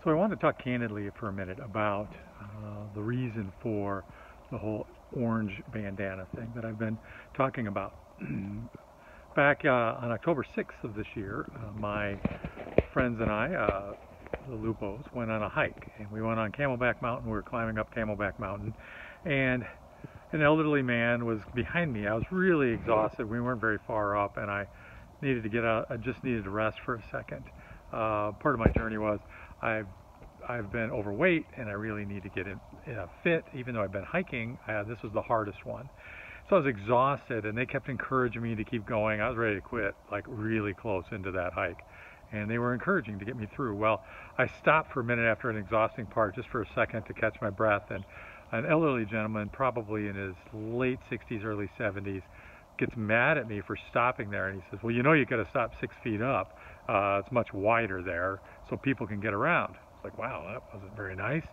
So I want to talk candidly for a minute about the reason for the whole orange bandana thing that I've been talking about. Back on October 6th of this year, my friends and I, the Lupos, went on a hike, and we went on Camelback Mountain. We were climbing up Camelback Mountain, and an elderly man was behind me. I was really exhausted. We weren't very far up, and I needed to get out. I just needed to rest for a second. Part of my journey was I've been overweight, and I really need to get in fit. Even though I've been hiking, this was the hardest one. So I was exhausted, and they kept encouraging me to keep going. I was ready to quit, like really close into that hike, and they were encouraging to get me through. Well, I stopped for a minute after an exhausting part, just for a second to catch my breath, and an elderly gentleman, probably in his late 60s, early 70s, gets mad at me for stopping there, and he says, "Well, you know, you got to stop 6 feet up. It's much wider there, so people can get around." It's like, wow, that wasn't very nice.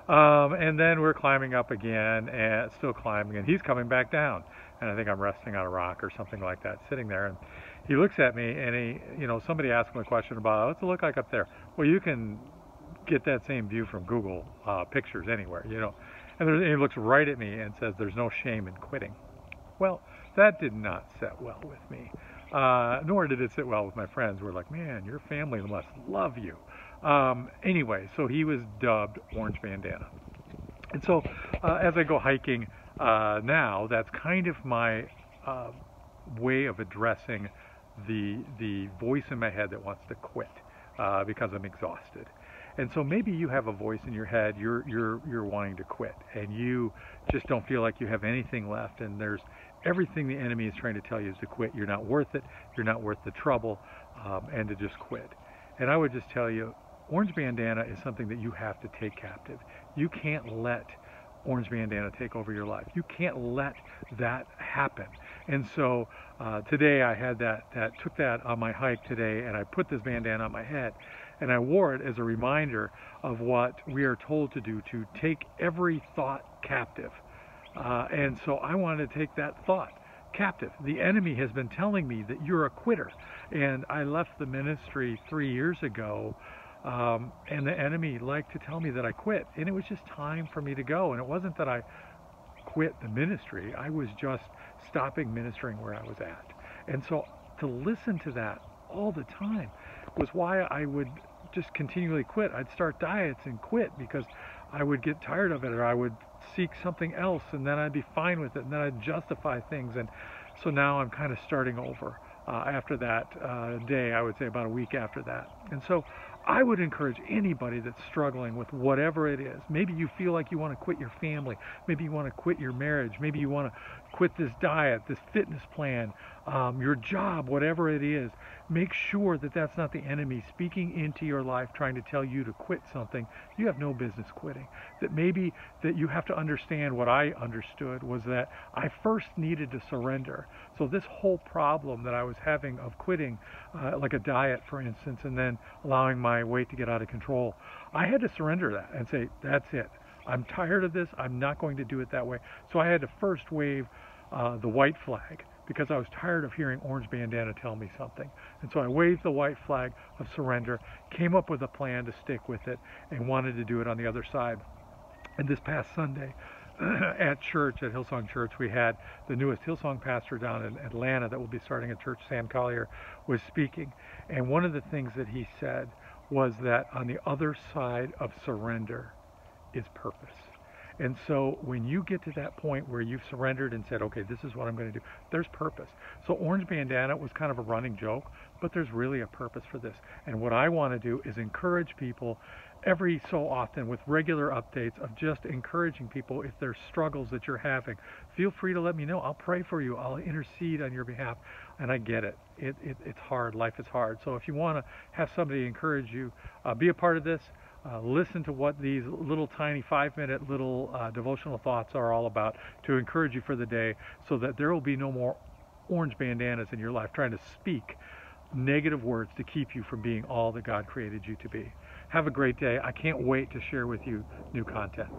And then we're climbing up again, and still climbing, and he's coming back down, and I think I'm resting on a rock or something like that, sitting there, and he looks at me, and somebody asked him a question about, what's it look like up there? Well, you can get that same view from Google pictures anywhere, and he looks right at me and says, "There's no shame in quitting." Well, that did not sit well with me, nor did it sit well with my friends. We're like, "Man, your family must love you." Anyway, so he was dubbed Orange Bandana. And so as I go hiking now, that's kind of my way of addressing the voice in my head that wants to quit because I'm exhausted. And so maybe you have a voice in your head, you're wanting to quit, and you just don't feel like you have anything left, and there's everything the enemy is trying to tell you is to quit. You're not worth it, you're not worth the trouble, and to just quit. And I would just tell you, Orange Bandana is something that you have to take captive. You can't let Orange Bandana take over your life. You can't let that happen. And so today I had took that on my hike today, and I put this bandana on my head, and I wore it as a reminder of what we are told to do, to take every thought captive. And so I wanted to take that thought captive. The enemy has been telling me that you're a quitter, and I left the ministry 3 years ago, and the enemy liked to tell me that I quit, and it was just time for me to go. And it wasn't that I quit the ministry, I was just stopping ministering where I was at. And so to listen to that all the time was why I would just continually quit. I'd start diets and quit because I would get tired of it, or I would seek something else, and then I'd be fine with it, and then I'd justify things. And so now I'm kind of starting over after that day, I would say about a week after that. And so I would encourage anybody that's struggling with whatever it is. Maybe you feel like you want to quit your family. Maybe you want to quit your marriage. Maybe you want to quit this diet, this fitness plan, your job, whatever it is. Make sure that that's not the enemy speaking into your life trying to tell you to quit something you have no business quitting. That maybe that you have to understand what I understood was that I first needed to surrender. So this whole problem that I was having of quitting, like a diet, for instance, and then allowing my weight to get out of control, I had to surrender that and say, that's it. I'm tired of this. I'm not going to do it that way. So I had to first wave the white flag, because I was tired of hearing Orange Bandana tell me something. And so I waved the white flag of surrender, came up with a plan to stick with it, and wanted to do it on the other side. And this past Sunday at church, at Hillsong Church, we had the newest Hillsong pastor down in Atlanta that will be starting a church, Sam Collier, was speaking. And one of the things that he said was that on the other side of surrender is purpose. And so when you get to that point where you've surrendered and said, okay, this is what I'm going to do, there's purpose. So Orange Bandana was kind of a running joke, but there's really a purpose for this. And what I want to do is encourage people every so often with regular updates of just encouraging people. If there's struggles that you're having, feel free to let me know. I'll pray for you. I'll intercede on your behalf. And I get it. It's hard. Life is hard. So if you want to have somebody encourage you, be a part of this. Listen to what these little tiny 5-minute little devotional thoughts are all about, to encourage you for the day, so that there will be no more orange bandanas in your life trying to speak negative words to keep you from being all that God created you to be. Have a great day. I can't wait to share with you new content.